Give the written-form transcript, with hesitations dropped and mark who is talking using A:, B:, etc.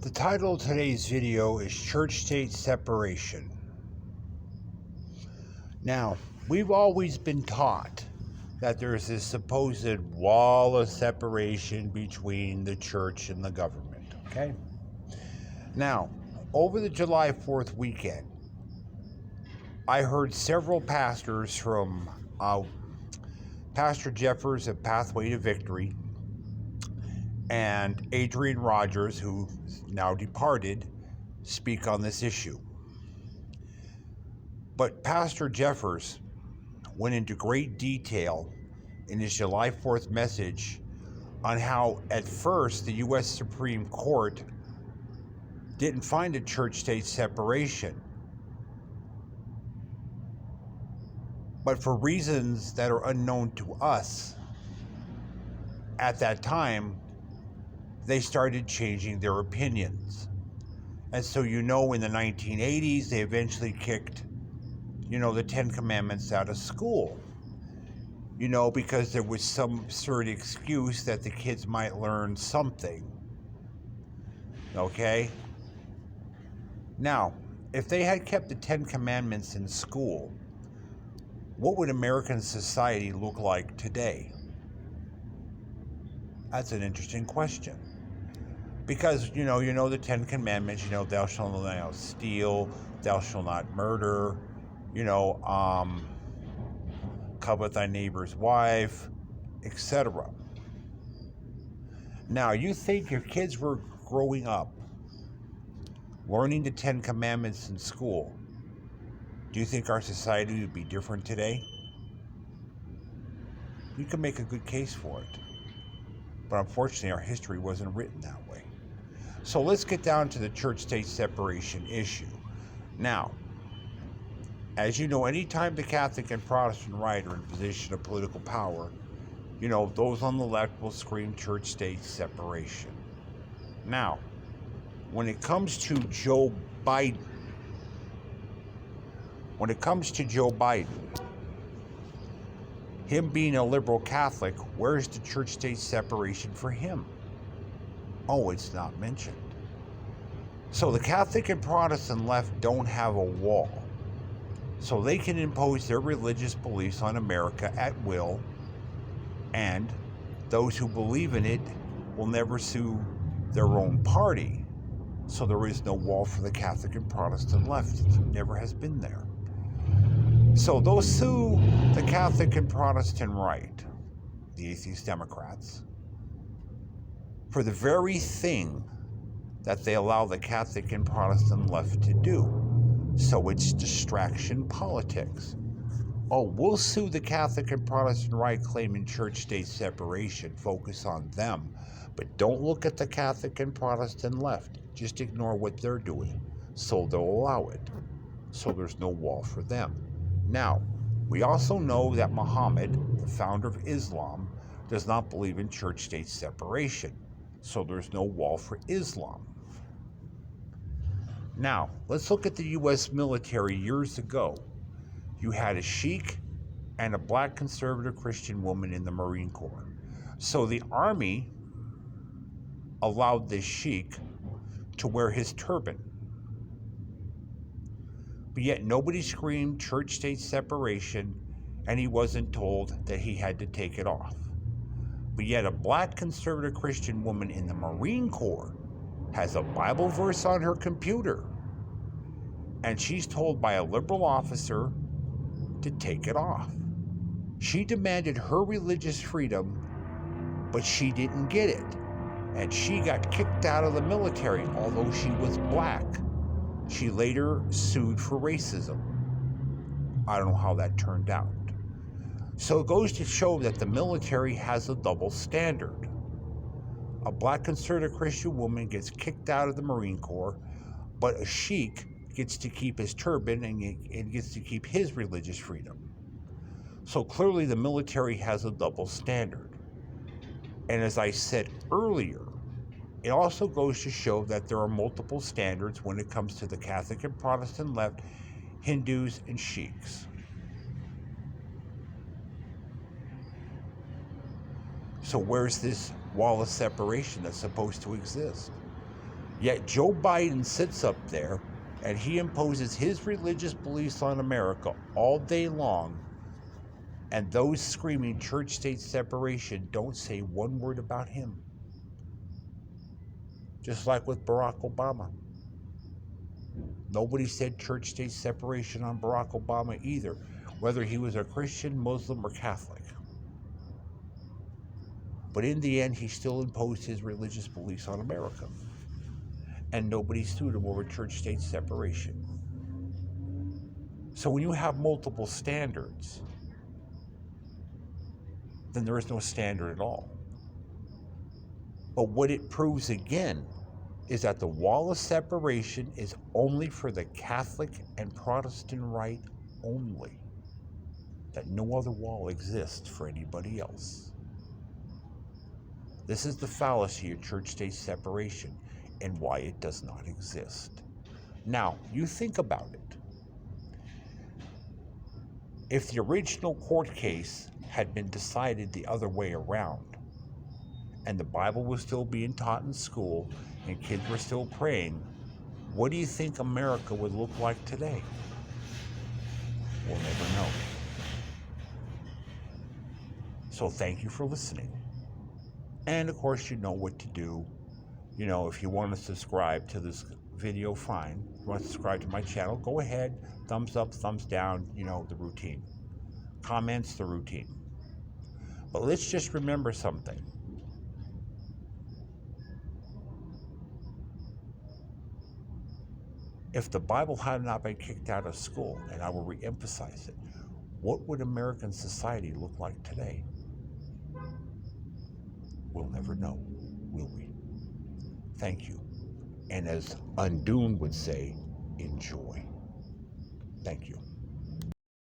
A: The title of today's video is Church-State Separation. Now, we've always been taught that there's this supposed wall of separation between the church and the government, okay? Now, over the July 4th weekend, I heard several pastors from Pastor Jeffers of Pathway to Victory and Adrian Rogers, who now departed, speak on this issue. But Pastor Jeffers went into great detail in his July 4th message on how at first the U.S. Supreme Court didn't find a church-state separation, but for reasons that are unknown to us, at that time, they started changing their opinions. And so, in the 1980s, they eventually kicked, the Ten Commandments out of school, because there was some absurd excuse that the kids might learn something. Okay? Now, if they had kept the Ten Commandments in school, what would American society look like today? That's an interesting question. Because, the Ten Commandments, thou shalt not steal, thou shalt not murder, covet thy neighbor's wife, etc. Now, you think your kids were growing up, learning the Ten Commandments in school, do you think our society would be different today? You can make a good case for it. But unfortunately, our history wasn't written that way. So let's get down to the church-state separation issue. Now, as you know, anytime the Catholic and Protestant right are in position of political power, those on the left will scream church-state separation. Now, when it comes to Joe Biden, him being a liberal Catholic, where's the church-state separation for him? Oh, it's not mentioned. So the Catholic and Protestant left don't have a wall. So they can impose their religious beliefs on America at will, and those who believe in it will never sue their own party. So there is no wall for the Catholic and Protestant left. It never has been there. So those sue the Catholic and Protestant right, the atheist Democrats, for the very thing that they allow the Catholic and Protestant left to do. So it's distraction politics. Oh, we'll sue the Catholic and Protestant right claiming church-state separation, focus on them, but don't look at the Catholic and Protestant left. Just ignore what they're doing, so they'll allow it. So there's no wall for them. Now, we also know that Muhammad, the founder of Islam, does not believe in church-state separation. So there's no wall for Islam. Now, let's look at the U.S. military years ago. You had a sheik and a black conservative Christian woman in the Marine Corps. So the Army allowed this sheik to wear his turban. But yet nobody screamed church-state separation, and he wasn't told that he had to take it off. But yet a black conservative Christian woman in the Marine Corps has a Bible verse on her computer, and she's told by a liberal officer to take it off. She demanded her religious freedom, but she didn't get it, and she got kicked out of the military, although she was black. She later sued for racism. I don't know how that turned out. So it goes to show that the military has a double standard. A black conservative Christian woman gets kicked out of the Marine Corps, but a sheik gets to keep his turban and gets to keep his religious freedom. So clearly the military has a double standard. And as I said earlier, it also goes to show that there are multiple standards when it comes to the Catholic and Protestant left, Hindus and Sheiks. So where's this wall of separation that's supposed to exist? Yet Joe Biden sits up there and he imposes his religious beliefs on America all day long, and those screaming church-state separation don't say one word about him. Just like with Barack Obama. Nobody said church-state separation on Barack Obama either, whether he was a Christian, Muslim, or Catholic. But in the end, he still imposed his religious beliefs on America. And nobody sued him over church-state separation. So when you have multiple standards, then there is no standard at all. But what it proves again is that the wall of separation is only for the Catholic and Protestant right only. That no other wall exists for anybody else. This is the fallacy of church-state separation and why it does not exist. Now, you think about it. If the original court case had been decided the other way around, and the Bible was still being taught in school, and kids were still praying, what do you think America would look like today? We'll never know. So thank you for listening. And of course, you know what to do. You know, if you want to subscribe to this video, fine. If you want to subscribe to my channel, go ahead. Thumbs up, thumbs down, you know, the routine. Comments, the routine. But let's just remember something. If the Bible had not been kicked out of school, and I will re-emphasize it, what would American society look like today? We'll never know, will we? Thank you. And as Undune would say, enjoy. Thank you.